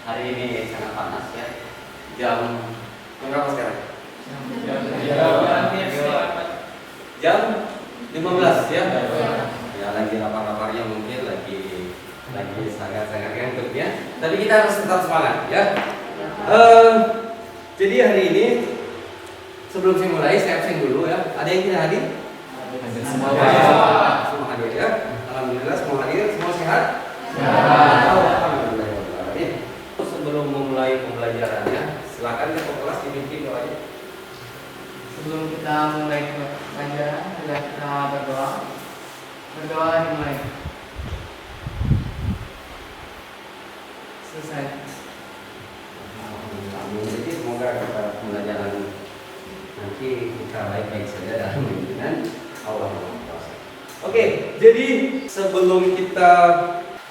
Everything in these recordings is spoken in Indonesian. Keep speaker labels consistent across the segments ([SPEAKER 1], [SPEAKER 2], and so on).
[SPEAKER 1] Hari ini sangat panas ya. Jam berapa sekarang? Jam 15 ya. Ya lagi lapar-laparnya mungkin lagi sangat-sangat ngantuk ya. Tapi kita harus tetap semangat ya. Jadi hari ini sebelum saya mulai saya absen dulu ya. Ada yang tidak hadir? Semua hadir ya. Alhamdulillah semua hadir, semua sehat. Alhamdulillah. Sebelum memulai pembelajarannya, silakan ke kelas dipimpin doanya.
[SPEAKER 2] Sebelum kita mulai pelajaran, kita berdoa. Berdoa dimulai. Selesai.
[SPEAKER 1] Jadi semoga kita pembelajaran nanti kita baik-baik saja dalam bimbingan Allah. Oke, jadi sebelum kita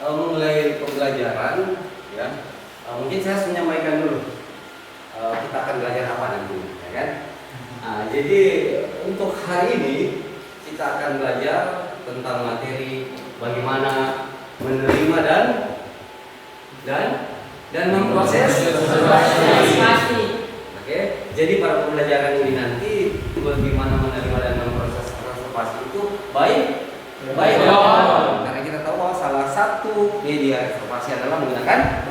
[SPEAKER 1] mulai pembelajaran, ya, mungkin saya harus menyampaikan dulu kita akan belajar apa nanti, ya kan? Jadi untuk hari ini kita akan belajar tentang materi bagaimana menerima dan memproses reservasi. Oke, jadi pada pembelajaran ini nanti bagaimana menerima dan memproses reservasi itu baik. Karena kita tahu bahwa salah satu media reservasi adalah menggunakan.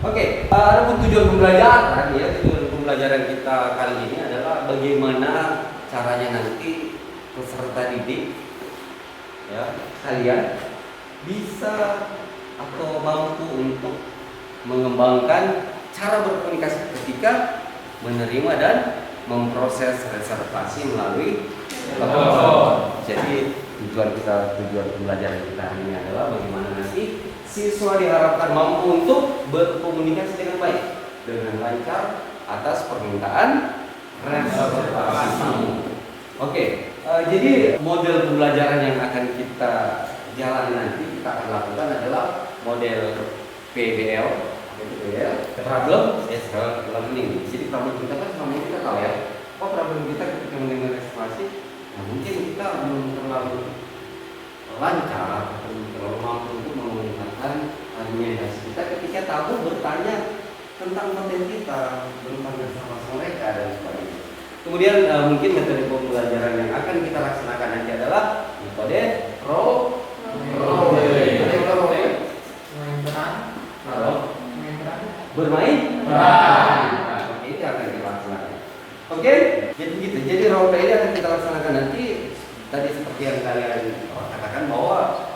[SPEAKER 1] Oke, ada tujuan pembelajaran ya. Tujuan pembelajaran kita kali ini adalah bagaimana caranya nanti peserta didik ya kalian bisa atau mampu untuk mengembangkan cara berkomunikasi ketika menerima dan memproses reservasi melalui telepon. Jadi tujuan pembelajaran kita hari ini adalah bagaimana nanti siswa diharapkan mampu untuk berkomunikasi dengan baik, dengan lancar atas permintaan reservasi. Oke, jadi model pembelajaran yang akan kita jalani nanti kita akan lakukan adalah model PBL, problem based learning. Jadi problem kita kan selama ini kita tahu ya, apa problem kita ketika menerima reservasi. Nah, mungkin kita belum terlalu lancar atau terlalu mampu untuk menggunakan argumentasi kita ketika tamu bertanya tentang konten kita, tentang reservasi mereka dan sebagainya. Kemudian mungkin metode pembelajaran yang akan kita laksanakan nanti adalah metode role play. Bermain peran. Ini akan kita laksanakan. Oke, jadi gitu. Jadi role play ini akan kita laksanakan nanti. Tadi seperti yang kalian katakan bahwa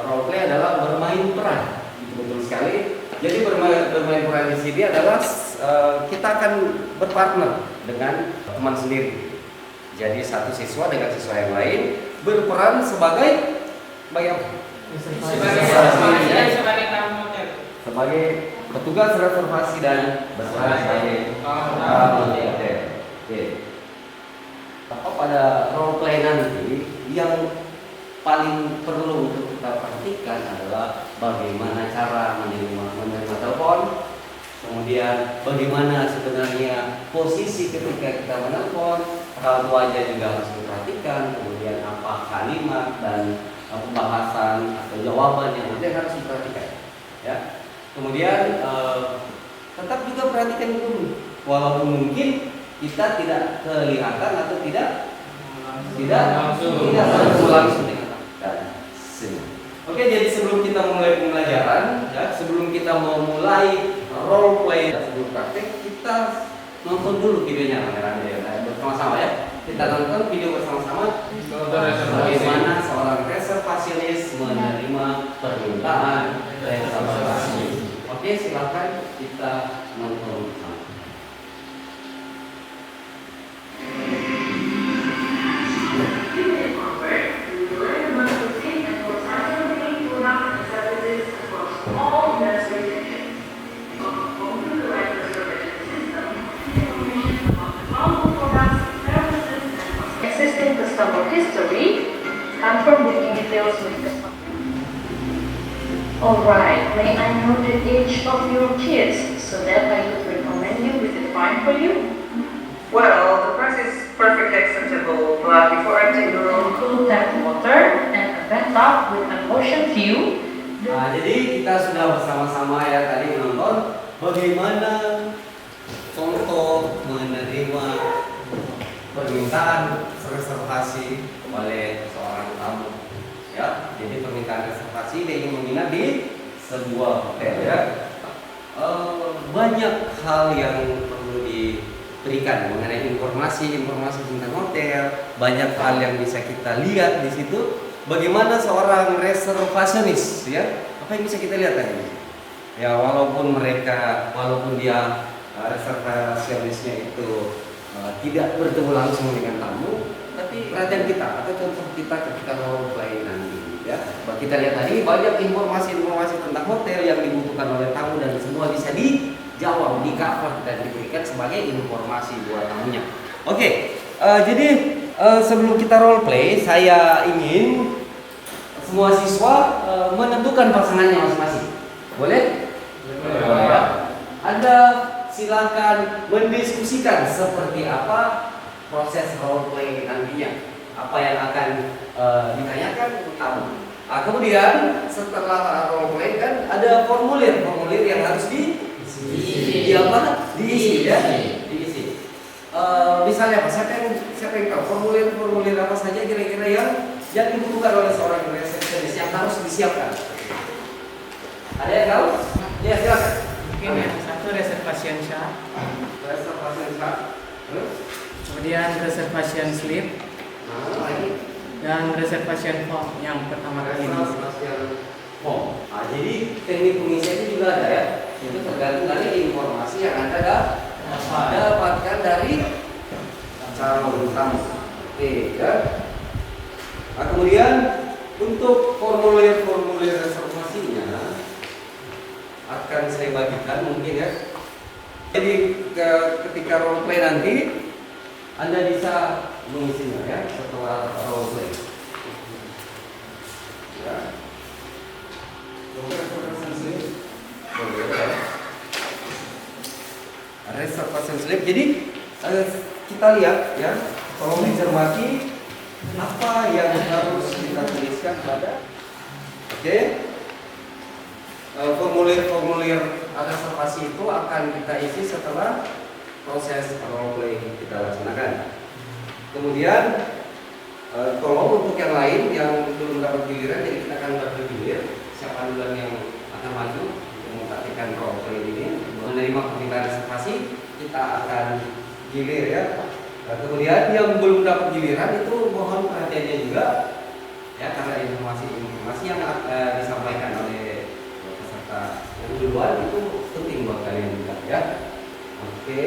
[SPEAKER 1] role play adalah bermain peran. Betul sekali. Jadi bermain peran di sini adalah kita akan berpartner dengan teman sendiri. Jadi satu siswa dengan siswa yang lain berperan sebagai sebagai petugas reservasi dan berperan sebagai moderator. Oke. Pada role play nanti yang paling perlu untuk kita perhatikan adalah bagaimana cara menerima telepon, kemudian bagaimana sebenarnya posisi ketika kita menelpon, raut wajah juga harus diperhatikan, kemudian apa kalimat dan pembahasan atau jawaban yang nanti harus diperhatikan. Ya. Kemudian tetap juga perhatikan dulu, walaupun mungkin kita tidak kelihatan atau tidak langsung dengan Oke, jadi sebelum kita mulai pembelajaran, ya, sebelum kita mau mulai role play dan sebelum praktek, kita nonton dulu videonya rame-rame ya, bersama-sama ya. Kita nonton video bersama-sama bagaimana seorang reservasionis menerima permintaan reservasi. Oke, silakan kita nonton bersama.
[SPEAKER 3] Customer history, confirm booking details with customer. Alright, may I know the age of your kids so that I could recommend you with a fine for you?
[SPEAKER 4] Well, the price is perfectly acceptable, but before I take the room,
[SPEAKER 3] Cool tap water and a bathtub with an ocean view,
[SPEAKER 1] Nah, jadi kita sudah bersama-sama ya tadi menonton bagaimana contoh menerima permintaan reservasi oleh seorang tamu. Ya, jadi permintaan reservasi dia ingin menginap di sebuah hotel ya. Banyak hal yang perlu diberikan mengenai informasi tentang hotel. Banyak hal yang bisa kita lihat di situ. Bagaimana seorang reservasionis ya? Apa yang bisa kita lihat tadi? Ya, walaupun dia reservasionisnya itu tidak bertemu langsung dengan tamu, tapi perhatian kita atau contoh kita ketika role play nanti ya. Kita lihat tadi banyak informasi tentang hotel yang dibutuhkan oleh tamu dan semua bisa dijawab, di-cover dan diberikan sebagai informasi buat tamunya. Oke, jadi sebelum kita role play, saya ingin semua siswa menentukan pasangannya masing-masing. Boleh? Boleh ya. Anda silakan mendiskusikan seperti apa proses role play nantinya. Apa yang akan ditanyakan tamu. Kemudian setelah role play kan ada formulir yang harus diisi ya. Diisi. Misalnya apa? Siapa yang tahu formulir apa saja kira-kira yang dibutuhkan oleh seorang resepsionis yang harus disiapkan? Ada yang tahu? Ya, silakan.
[SPEAKER 2] Mungkin yang satu reservation chart,
[SPEAKER 1] Terus?
[SPEAKER 2] kemudian reservation slip,
[SPEAKER 1] Lagi.
[SPEAKER 2] dan reservation form yang pertama kali
[SPEAKER 1] form. Jadi teknik pengisiannya juga ada ya. Itu tergantung dari informasi yang Anda dapatkan dari calon tamu. Oke, ya. Kemudian untuk formulir reservasinya akan saya bagikan mungkin ya. Jadi ketika role play nanti Anda bisa mengisinya ya setelah role play. Ya. Reservation slip. Jadi kita lihat ya, tolong dicermati apa yang harus kita tuliskan pada formulir reservasi itu akan kita isi setelah proses role play kita laksanakan. Kemudian tolong untuk yang lain yang belum dapat giliran, jadi kita akan bergilir siapa duluan yang akan maju untuk mempraktikkan role play ini menerima permintaan reservasi, kita akan gilir ya. Kemudian yang belum dapat giliran itu mohon perhatiannya juga ya, karena informasi yang disampaikan oleh peserta yang duluan itu penting buat kalian juga ya. Oke.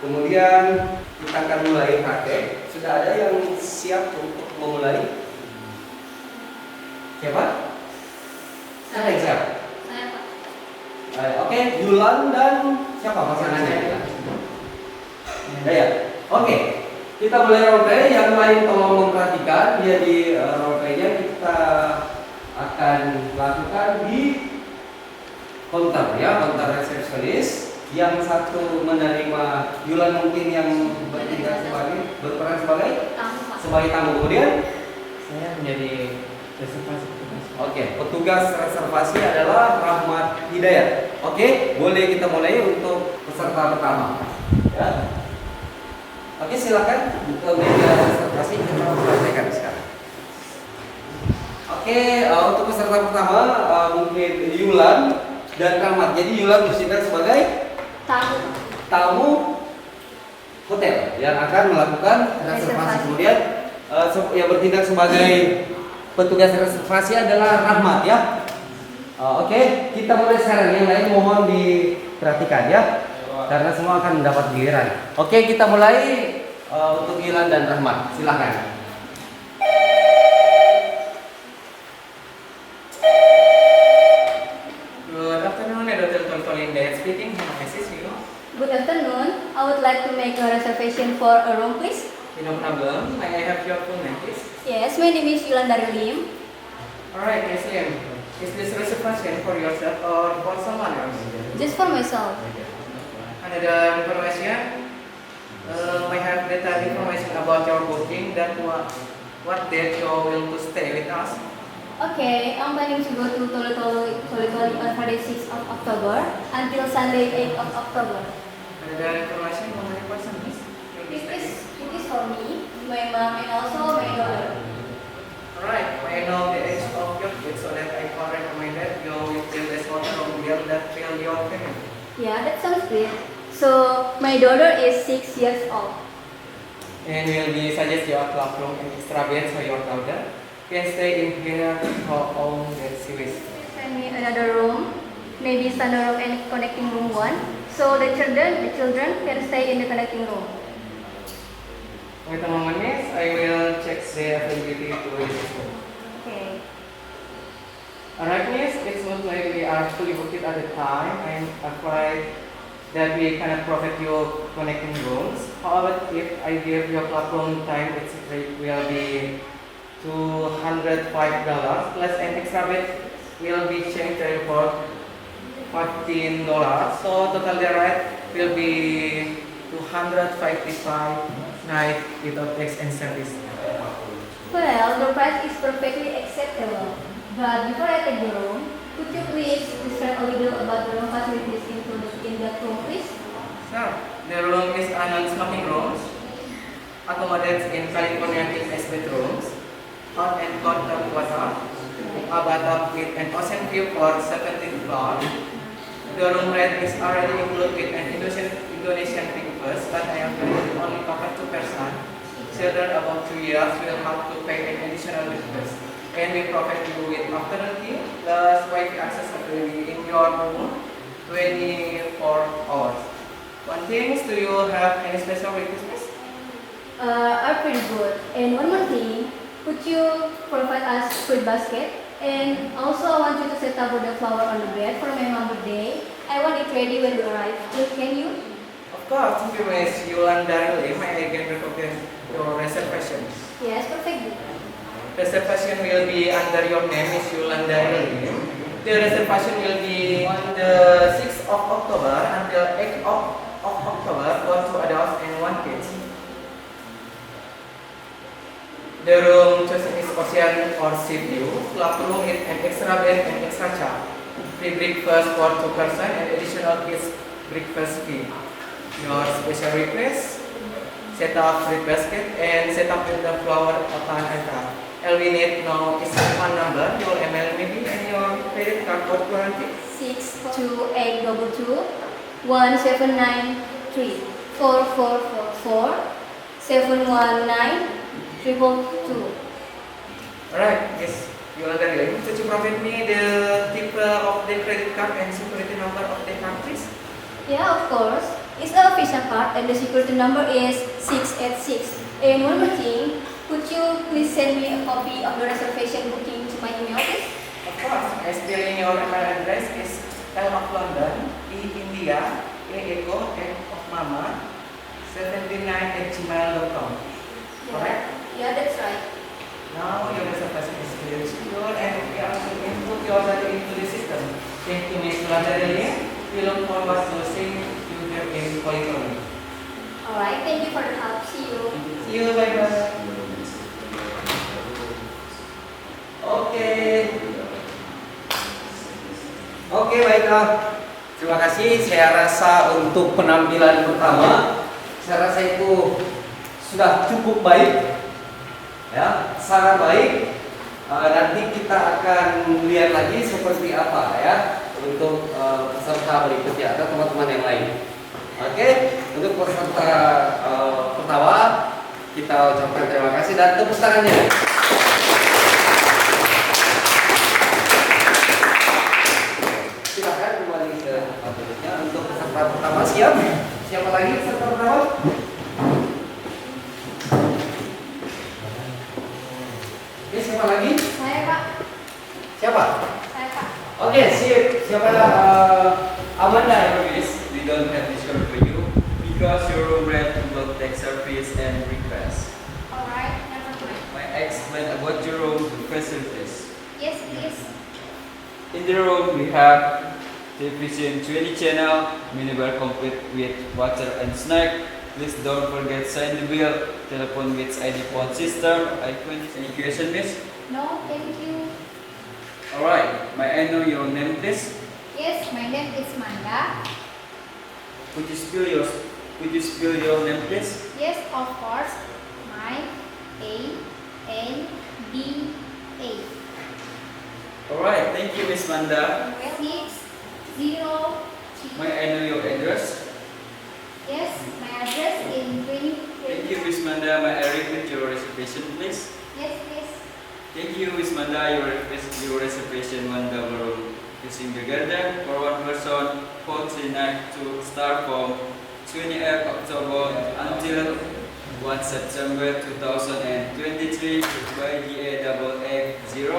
[SPEAKER 1] Kemudian kita akan mulai praktek. Sudah ada yang siap untuk memulai? Siapa? Siapa yang siap?
[SPEAKER 3] Saya Pak.
[SPEAKER 1] Oke, Yulan dan siapa pasangannya? Ya. Oke, kita mulai role play. Yang lain tolong memperhatikan. Jadi role play-nya kita akan lakukan di counter ya, counter resepsionis. Yang satu menerima, Yulan mungkin yang berperan sebagai
[SPEAKER 3] Tamu Pak.
[SPEAKER 1] tamu. Kemudian
[SPEAKER 2] saya menjadi reservasi petugas.
[SPEAKER 1] oke, petugas reservasi adalah Rahmat Hidayat. Oke, boleh kita mulai untuk peserta pertama ya. Oke, silakan buka meja reservasi, kita praktekkan sekarang. Oke, untuk peserta pertama mungkin Yulan dan Rahmat. Jadi Yulan bertindak sebagai tamu hotel yang akan melakukan reservasi. Kemudian yang bertindak sebagai petugas reservasi adalah Rahmat ya. Oke, kita mulai sekarang. Yang lain mohon diperhatikan ya, karena semua akan mendapat giliran. Oke, kita mulai untuk Yulan dan Rahmat. Silakan.
[SPEAKER 2] Good afternoon, Dr. Tonton Linda speaking. How may I assist you?
[SPEAKER 5] Good afternoon. I would like to make a reservation for a room, please.
[SPEAKER 2] No problem. May I have your full name, please?
[SPEAKER 5] Yes, my name is Yulandari Lim.
[SPEAKER 2] Alright, Miss Lim. Is this reservation for yourself or for someone else?
[SPEAKER 5] Just for myself.
[SPEAKER 2] Another information. I have detailed information about your booking that what date you will to stay with us.
[SPEAKER 5] Okay, I'm planning to go to Tolu on Friday 6th of October until Sunday 8th of October.
[SPEAKER 2] Another information, how many person is?
[SPEAKER 5] It is for me, my mom, and also my daughter.
[SPEAKER 2] Alright, may I know the age of your kids so that I can recommend that you will build a sort of bill that fill your payment.
[SPEAKER 5] Yeah, that sounds great. So my daughter is 6 years old.
[SPEAKER 2] And will be suggest your club room and extra bed for your daughter. Can stay in here for all that she wishes.
[SPEAKER 5] Send me another room, maybe standard room and connecting room one, so the children can stay in the connecting room.
[SPEAKER 2] Wait a moment, miss. I will check the availability to this room.
[SPEAKER 5] Okay.
[SPEAKER 2] Alright, miss. It looks like we are fully booked at the time. I'm afraid that we cannot provide you connecting rooms. However, if I give your club room time, its rate will be $205 plus an extra bed will be changed for $15. So total the rate will be $255 night without tax and service.
[SPEAKER 5] Well, the price is perfectly acceptable. But before I take the room, could you please describe a little about the room facilities included in that room, please?
[SPEAKER 2] Sir, the room is a non-smoking room, accommodates in California king-size bedrooms, hot and cold tub water, a bathtub with an ocean view for 17th floor. The room rate is already included with an Indonesian breakfast, but I am currently only cover 2 person. Children above 2 years will have to pay an additional breakfast. And we provide you with afternoon tea plus Wi-Fi access availability in your room 24 hours. One thing, do you have any special requests?
[SPEAKER 5] Are pretty good. And one more thing, could you provide us fruit basket? And also I want you to set up the flower on the bed for my mom's birthday. I want it ready when you arrive. Can you?
[SPEAKER 2] Of course, thank you, Miss Yolanda Lim. I can recognize your reservation.
[SPEAKER 5] Yes, perfect.
[SPEAKER 2] Reservation will be under your name, Miss Yolanda Lim. The reservation will be on the 6th of October until 8th of October for 2 adults and 1 kid. The room chosen is ocean or sea view. Club room with an extra bed and extra chair. Free breakfast for 2 person and additional kids breakfast fee. Your special request: set up fruit basket and set up with the flower open and tap. All we need now is phone number, your email maybe, and your credit card code guarantee.
[SPEAKER 5] 62822 1793 4444 719 222.
[SPEAKER 2] Alright, yes, Yolanda Lim. Could you provide me the tip of the credit card and security number of the card, please?
[SPEAKER 5] Yeah, of course. It's a Visa card and the security number is 686. And one more thing, could you please send me a copy of the reservation booking to my email, please?
[SPEAKER 2] Of course, as spelling your email address is L of London, E India, A Echo, M of Mama, 79@gmail.com. Correct?
[SPEAKER 5] Yeah, that's right.
[SPEAKER 2] Now your reservation is clear, secure, and we are to input your data into the system. Thank you, Ms. Yolanda Lim. We look forward to seeing you here in Polychrome.
[SPEAKER 5] Alright, thank you for the help. See you.
[SPEAKER 2] See you, bye-bye.
[SPEAKER 1] Oke, baiklah. Terima kasih. Saya rasa untuk penampilan pertama, saya rasa itu sudah cukup baik, ya, sangat baik. Nanti kita akan lihat lagi seperti apa ya untuk peserta berikutnya atau teman-teman yang lain. Oke, untuk peserta pertama kita ucapkan terima kasih dan tepuk tangannya. Silakan kembali ke tempat duduknya untuk peserta pertama. Siap? Siapa lagi peserta pertama? Oke, siapa lagi?
[SPEAKER 5] Saya, Pak.
[SPEAKER 1] Siapa?
[SPEAKER 5] Saya, Pak.
[SPEAKER 1] Oke, sip. Siapa? Amanda.
[SPEAKER 6] We don't have this shirt for you because your room rate include tax service and request.
[SPEAKER 5] Alright, never mind.
[SPEAKER 6] May I explain about your room facilities?
[SPEAKER 5] Yes, please.
[SPEAKER 6] In the room we have television 20 channel, minibar complete with water and snack. Please don't forget sign the bill. Telephone with ID phone system. Any question, miss?
[SPEAKER 5] No, thank you.
[SPEAKER 6] Alright, may I know your name please?
[SPEAKER 5] Yes, my name is Manda.
[SPEAKER 6] Could you spell your name please?
[SPEAKER 5] Yes, of course. My A-N-D-A.
[SPEAKER 6] Alright, thank you Miss Manda.
[SPEAKER 5] 603.
[SPEAKER 6] May I know your address?
[SPEAKER 5] Yes, my address in 20.
[SPEAKER 6] Thank you Miss Manda. May I repeat your reservation please?
[SPEAKER 5] Yes, please.
[SPEAKER 6] Thank you Miss Manda. Your reservation 1 double room using the garden for 1 person, 40 night to start from 28th October until 1 September 2023 by GA880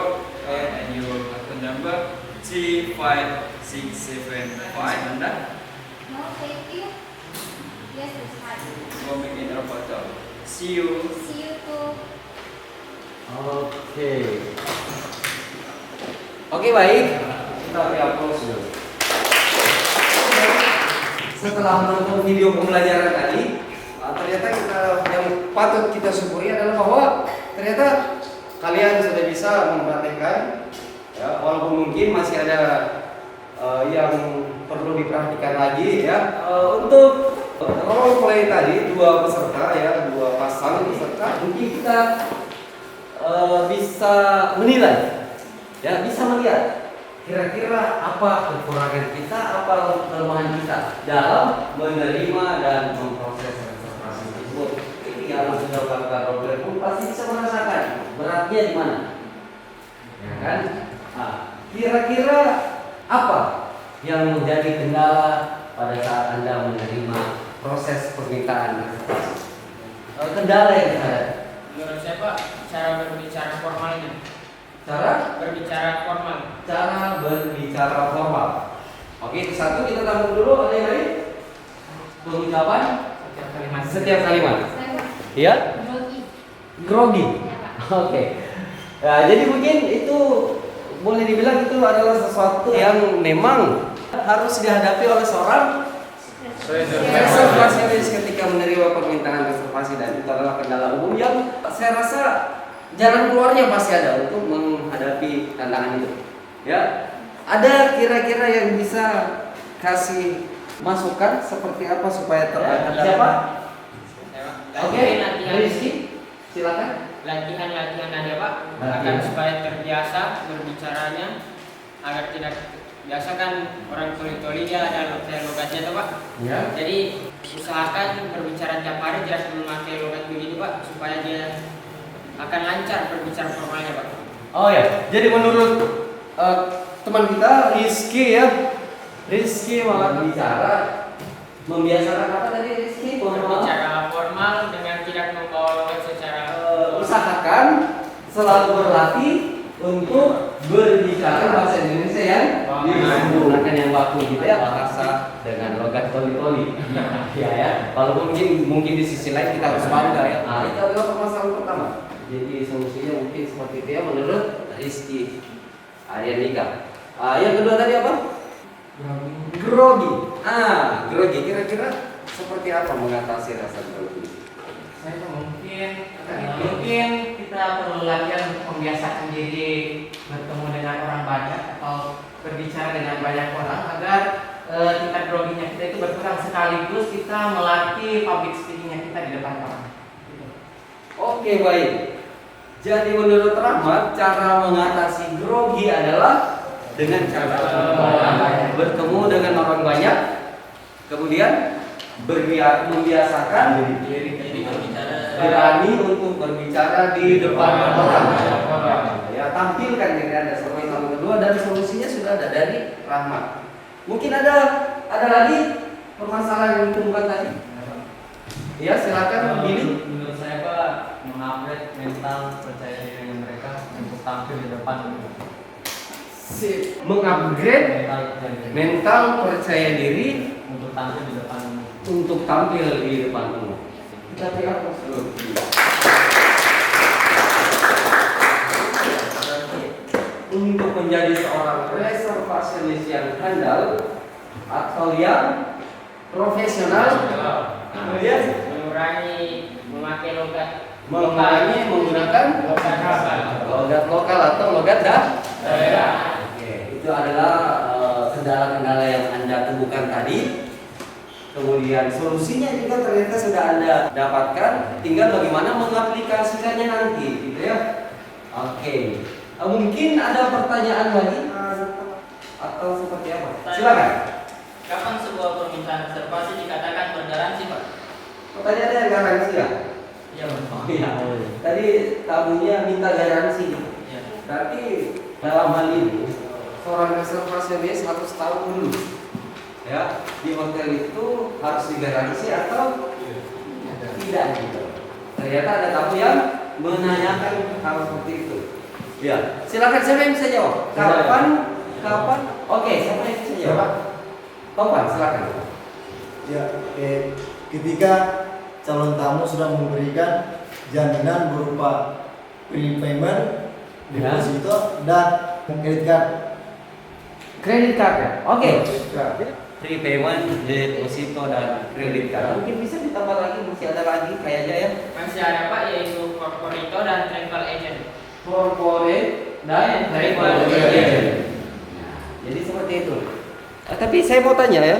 [SPEAKER 6] and your account number 35675 Manda.
[SPEAKER 5] No, thank you. Yes, it's fine.
[SPEAKER 6] Coming in our hotel. See you.
[SPEAKER 5] See you too.
[SPEAKER 1] Oke, baik. Kita beri aplaus dulu. Setelah menonton video pembelajaran tadi, ternyata yang patut kita syukuri adalah bahwa ternyata kalian sudah bisa mempraktekkan, ya, walaupun mungkin masih ada yang perlu diperhatikan lagi, ya. Untuk role play tadi, dua peserta, ya, dua pasang peserta, mungkin kita bisa menilai, ya, bisa melihat kira-kira apa kekurangan kita, apa kelemahan kita dalam menerima dan memproses reservasi tersebut. Ini yang sudah melakukan role play pun pasti bisa merasakan beratnya di mana, ya kan? Nah, kira-kira apa yang menjadi kendala pada saat Anda menerima proses permintaan reservasi? Kendala yang ada.
[SPEAKER 2] Menurut saya Pak, cara berbicara formalnya.
[SPEAKER 1] Cara berbicara formal. Oke, itu satu, kita tampung dulu. Ada yang lain? Pengucapan setiap kalimat. Iya? Grogi. Oke. Nah, jadi mungkin itu boleh dibilang itu adalah sesuatu yang memang harus dihadapi oleh seorang reservasi ketika menerima permintaan reservasi, dan itu adalah kendala umum yang saya rasa jalan keluarnya pasti ada untuk menghadapi tantangan itu. Ya, ada kira-kira yang bisa kasih masukan seperti apa supaya terangkat? Siapa? Oke, Rizky, silakan.
[SPEAKER 2] Latihan-latihan aja Pak,
[SPEAKER 1] Latihan.
[SPEAKER 2] agar supaya terbiasa berbicaranya, agar tidak biasa kan orang tuli-tuli dia ada logatnya tuh Pak.
[SPEAKER 1] Ya.
[SPEAKER 2] Jadi usahakan berbicara tiap hari, jangan memakai logat begini Pak, supaya dia akan lancar berbicara formalnya Pak.
[SPEAKER 1] Oh ya, jadi menurut teman kita Rizky, ya, Rizky malah bicara membiasakan apa tadi Rizky?
[SPEAKER 2] Berbicara formal dengan tidak membawa logat secara
[SPEAKER 1] Usahakan selalu berlatih untuk berbicara bahasa Indonesia yang menggunakan yang baku gitu ya, bahasa dengan logat toli-toli. Ya, walaupun mungkin di sisi lain kita harus bangga ya. Nah, itu adalah permasalahan pertama. Jadi solusinya mungkin seperti itu ya menurut Rizky Aryanika. Yang kedua tadi apa? Grogi. Grogi. Kira-kira seperti apa mengatasi rasa grogi?
[SPEAKER 2] saya mungkin kita perlu latihan untuk membiasakan diri bertemu dengan orang banyak atau berbicara dengan banyak orang agar tingkat groginya kita itu berkurang, sekaligus kita melatih public speakingnya kita di depan orang.
[SPEAKER 1] Oke, baik. Jadi menurut Rahmat, cara mengatasi grogi adalah dengan cara bertemu dengan orang banyak, kemudian membiasakan berani untuk berbicara di depan orang. Ya, tampilkan diri Anda sebagai yang kedua, dan solusinya sudah ada dari Rahmat. Mungkin ada lagi permasalahan yang ditemukan tadi. Ya, silakan Billy.
[SPEAKER 7] Menurut saya Pak, mengupgrade mental percaya diri mereka untuk tampil di depan umum.
[SPEAKER 1] Mengupgrade mental percaya diri
[SPEAKER 7] Untuk tampil di depan umum.
[SPEAKER 1] untuk tampil di depan umum. Kita beri aplaus dulu. Untuk menjadi seorang reservasionis yang handal atau yang profesional, kemudian
[SPEAKER 2] Mengurangi memakai logat
[SPEAKER 1] Mengurangi menggunakan logat lokal atau logat daerah. Oke, itu adalah kendala-kendala yang Anda temukan tadi. Kemudian solusinya juga ternyata sudah Anda dapatkan, tinggal bagaimana mengaplikasikannya nanti, gitu ya. Oke, mungkin ada pertanyaan lagi atau seperti apa? Silakan.
[SPEAKER 8] Kapan sebuah permintaan reservasi dikatakan bergaransi, Pak?
[SPEAKER 1] Oh, tadi ada yang garansi ya?
[SPEAKER 8] Iya, Pak.
[SPEAKER 1] Oh iya. Tadi tamunya minta garansi.
[SPEAKER 8] Iya.
[SPEAKER 1] Berarti dalam hal ini seorang reservasionis harus tahu dulu, ya, di hotel itu harus digaransi atau tidak gitu. Ternyata ada tamu yang menanyakan hal seperti itu. Ya, silakan, siapa yang bisa jawab? Kapan? Oke, siapa yang bisa jawab? Topan, silakan.
[SPEAKER 9] Ya, ketika calon tamu sudah memberikan jaminan berupa prepayment, deposito, dan kredit card.
[SPEAKER 1] Kredit card ya? Oke.
[SPEAKER 9] Ya.
[SPEAKER 1] Prepayment, deposito, dan kredit card. Mungkin bisa ditambah lagi, masih ada lagi kayaknya ya.
[SPEAKER 8] Masih ada, Pak, yaitu corporito dan travel agent.
[SPEAKER 1] Corporate dan travel agent. Nah, jadi seperti itu. Tapi saya mau tanya ya,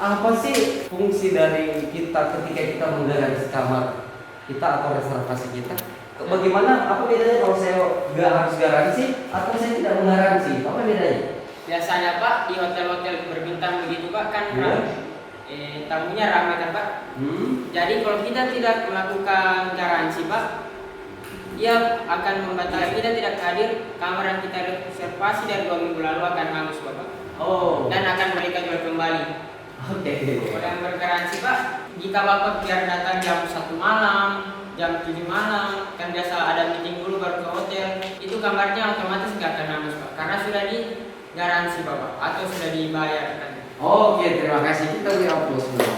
[SPEAKER 1] apa sih fungsi dari kita ketika kita menggaransi kamar kita atau reservasi kita? Bagaimana? Apa bedanya kalau saya nggak harus garansi atau saya tidak menggaransi? Apa bedanya?
[SPEAKER 8] Biasanya, Pak, di hotel-hotel berbintang begitu, Pak, kan tamunya ramai kan, Pak. Jadi kalau kita tidak melakukan garansi, Pak, ia akan membatasi kita tidak hadir. Kamar yang kita reservasi dari 2 minggu lalu akan hangus, Bapak.
[SPEAKER 1] Oh.
[SPEAKER 8] Dan akan mereka jual kembali.
[SPEAKER 1] Oke.
[SPEAKER 8] Kalau yang bergaransi, Pak, jika Bapak biar datang jam 1 malam, jam 7 malam, kan biasa ada meeting dulu baru ke hotel, itu kamarnya otomatis nggak akan hangus, Pak, karena sudah digaransi, Bapak, atau sudah dibayar kan.
[SPEAKER 1] Oke, terima kasih. Kita beri aplaus dulu.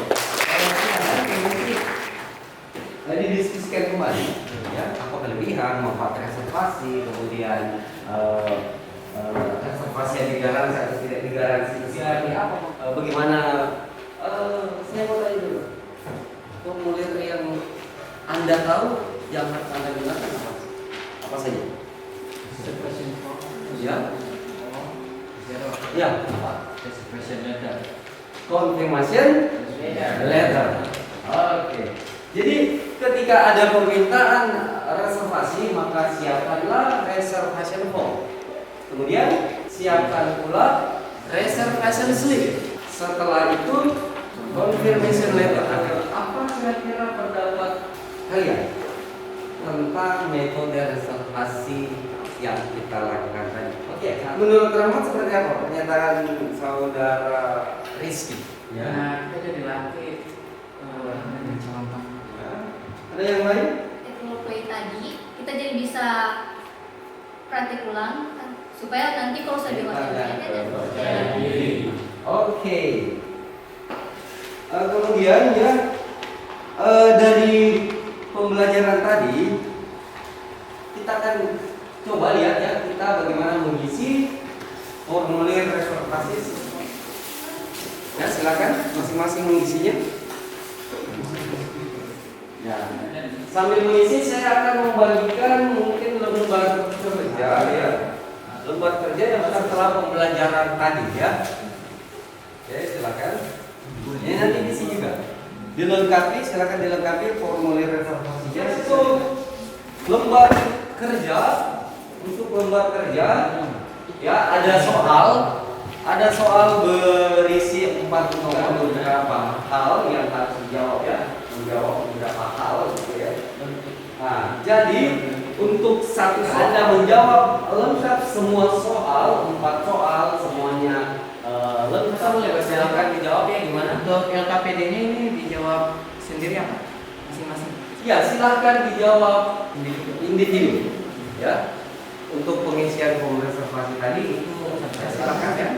[SPEAKER 1] Tadi diskusikan kembali, ya, apa kelebihan, manfaat reservasi, kemudian reservasi yang digaransi atau tidak digaransi itu seperti apa? Bagaimana? Saya mau tanya dulu. Formulir yang Anda tahu yang harus Anda gunakan apa? Apa saja? Ya. Ya. Apa?
[SPEAKER 6] Reservation letter.
[SPEAKER 1] Confirmation letter. Oke. Jadi ketika ada permintaan reservasi maka siapkanlah reservation form. Kemudian siapkan pula reservation slip. Setelah itu confirmation letter. Apa kira-kira pendapat kalian tentang metode reservasi yang kita lakukan tadi? Oke. Menurut Rahmat seperti apa pernyataan saudara Rizky?
[SPEAKER 2] Nah, kita jadi latih contoh.
[SPEAKER 1] Ada yang lain?
[SPEAKER 5] Teknologi tadi kita jadi bisa praktik ulang kan, supaya nanti kalau sudah di hotelnya
[SPEAKER 1] Oke. Kemudian ya dari pembelajaran tadi kita akan coba lihat ya kita bagaimana mengisi formulir reservasi. Ya silakan masing-masing mengisinya. Ya. Sambil mengisi saya akan membagikan mungkin lembar kerja ya. Lembar kerja yang setelah pembelajaran tadi ya. Ya silakan. Ini nanti diisi juga. Dilengkapi, silakan dilengkapi formulir reservasinya. Lembar kerja, untuk lembar kerja ya ada soal berisi 4 nomor beberapa hal yang harus dijawab ya, menjawab beberapa hal gitu ya. Nah, jadi untuk satu Anda menjawab lengkap semua soal, 4 soal semuanya lengkap ya, silakan dijawab ya gimana?
[SPEAKER 2] Untuk LKPD-nya ini dijawab sendiri apa? Masing-masing.
[SPEAKER 1] Ya, silakan dijawab individu ya. Untuk pengisian form reservasi tadi itu silakan ya.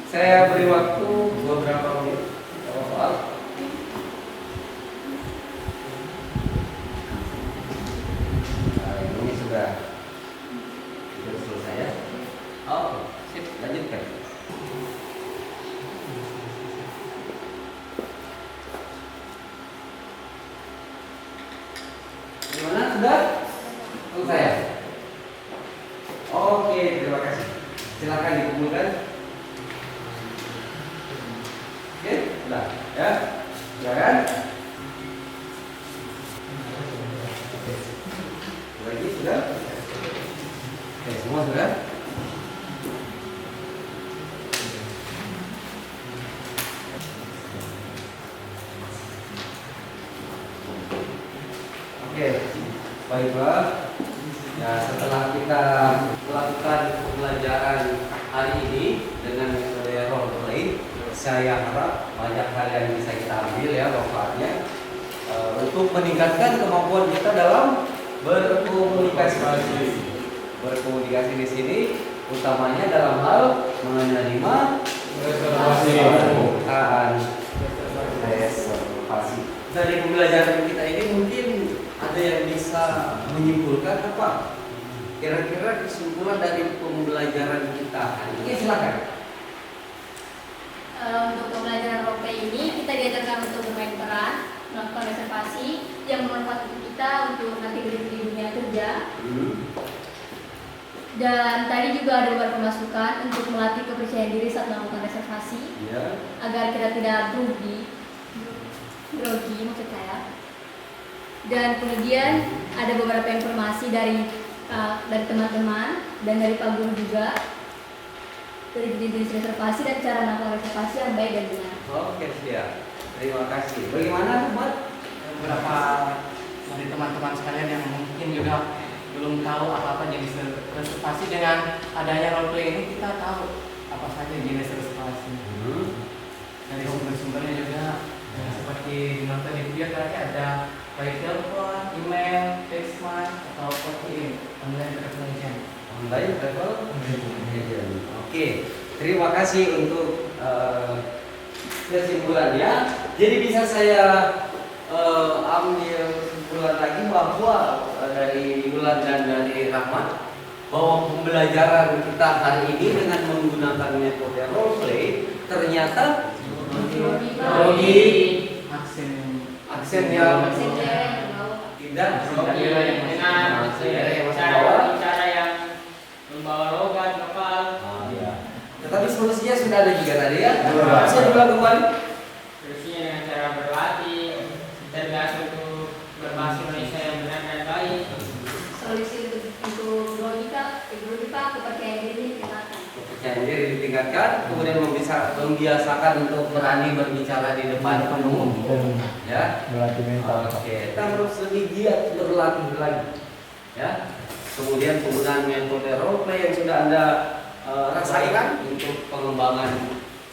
[SPEAKER 1] Saya beri waktu beberapa menit. Soal. Nah, ini sudah selesai ya. Oh, sip, lanjutkan. Gimana? Sudah? Oke, baiklah. Ya, setelah kita melakukan pembelajaran hari ini dengan metode role play, saya harap banyak hal yang bisa kita ambil ya manfaatnya untuk meningkatkan kemampuan kita dalam berkomunikasi. Berkomunikasi di sini utamanya dalam hal menerima permintaan reservasi. Dari pembelajaran kita ini mungkin ada yang bisa menyimpulkan apa? Kira-kira kesimpulan dari pembelajaran kita hari ini, silakan.
[SPEAKER 5] Untuk pembelajaran role play ini kita diajarkan untuk bermain peran, melakukan reservasi yang bermanfaat untuk kita untuk nanti di dunia kerja. Dan tadi juga ada beberapa masukan untuk melatih kepercayaan diri saat melakukan reservasi, agar kita tidak grogi maksud saya. Dan kemudian ada beberapa informasi dari teman-teman dan dari Pak Guru juga dari jenis reservasi dan cara melakukan reservasi yang baik dan benar.
[SPEAKER 1] Oke, siap. Terima kasih. Bagaimana, Buat?
[SPEAKER 2] Beberapa dari teman-teman sekalian yang mungkin juga belum tahu apa-apa jenis reservasi, dengan adanya role play ini kita tahu apa saja jenis reservasi. Dari sumber-sumbernya juga seperti nonton di video tadi ada baik telepon, email, text atau online travel agent.
[SPEAKER 1] Online travel agent. Oke, terima kasih untuk kesimpulannya. Jadi bisa saya ambil kesimpulan lagi bahwa dari Wulan dan dari Rahmat bahwa pembelajaran kita hari ini dengan menggunakan metode role play ternyata aksen yang tidak
[SPEAKER 8] dengan cara yang membawa logat lokal.
[SPEAKER 1] Tetapi solusinya sudah ada juga tadi ya. Saya ulang kembali.
[SPEAKER 8] Solusinya dengan cara berlatih, terbiasa untuk berbahasa Indonesia yang benar dan baik.
[SPEAKER 5] Solusi untuk logika, kepercayaan diri ditingkatkan.
[SPEAKER 1] Kepercayaan diri ditingkatkan, kemudian membiasakan untuk berani berbicara di depan umum. Ya.
[SPEAKER 9] Berlatih mental.
[SPEAKER 1] Oke, kita harus lebih giat berlatih lagi. Ya. Kemudian penggunaan metode role play yang sudah Anda rasakan untuk pengembangan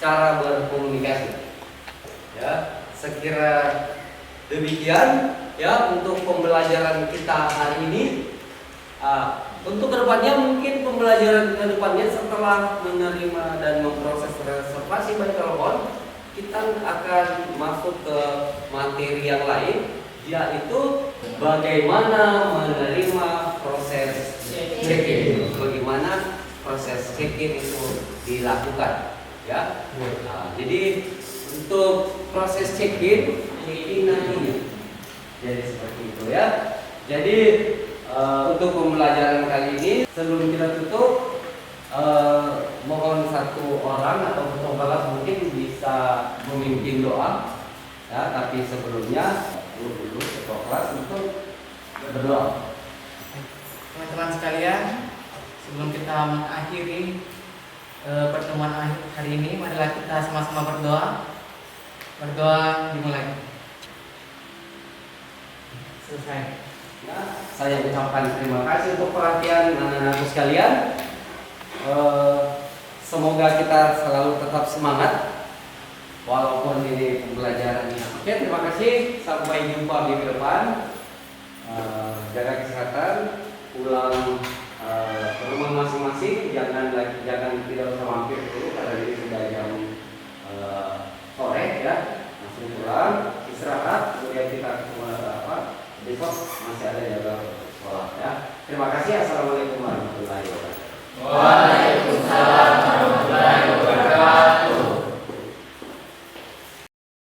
[SPEAKER 1] cara berkomunikasi. Ya, sekira demikian ya untuk pembelajaran kita hari ini. Untuk kedepannya mungkin pembelajaran kedepannya setelah menerima dan memproses reservasi by telepon, kita akan masuk ke materi yang lain, yaitu bagaimana menerima proses check-in, bagaimana proses check-in itu dilakukan, ya. Jadi untuk proses check-in ini nantinya, jadi seperti itu ya. Jadi untuk pembelajaran kali ini sebelum kita tutup, mohon satu orang atau ketua kelas mungkin bisa memimpin doa, ya. Tapi sebelumnya dulu ketua kelas untuk berdoa.
[SPEAKER 2] Teman-teman sekalian, sebelum kita mengakhiri pertemuan hari ini, marilah kita sama-sama berdoa. Berdoa dimulai. Selesai.
[SPEAKER 1] Ya, saya ucapkan terima kasih untuk perhatian anak-anakku sekalian. Semoga kita selalu tetap semangat walaupun ini pembelajarannya. Oke, terima kasih. Sampai jumpa minggu depan. Jaga kesehatan. Pulang ke rumah masing-masing. Jangan tidak usah mampir dulu karena ini sudah jam sore ya. Langsung pulang, istirahat. Kemudian kita besok masih ada jaga sekolah ya. Terima kasih. Assalamualaikum warahmatullahi wabarakatuh.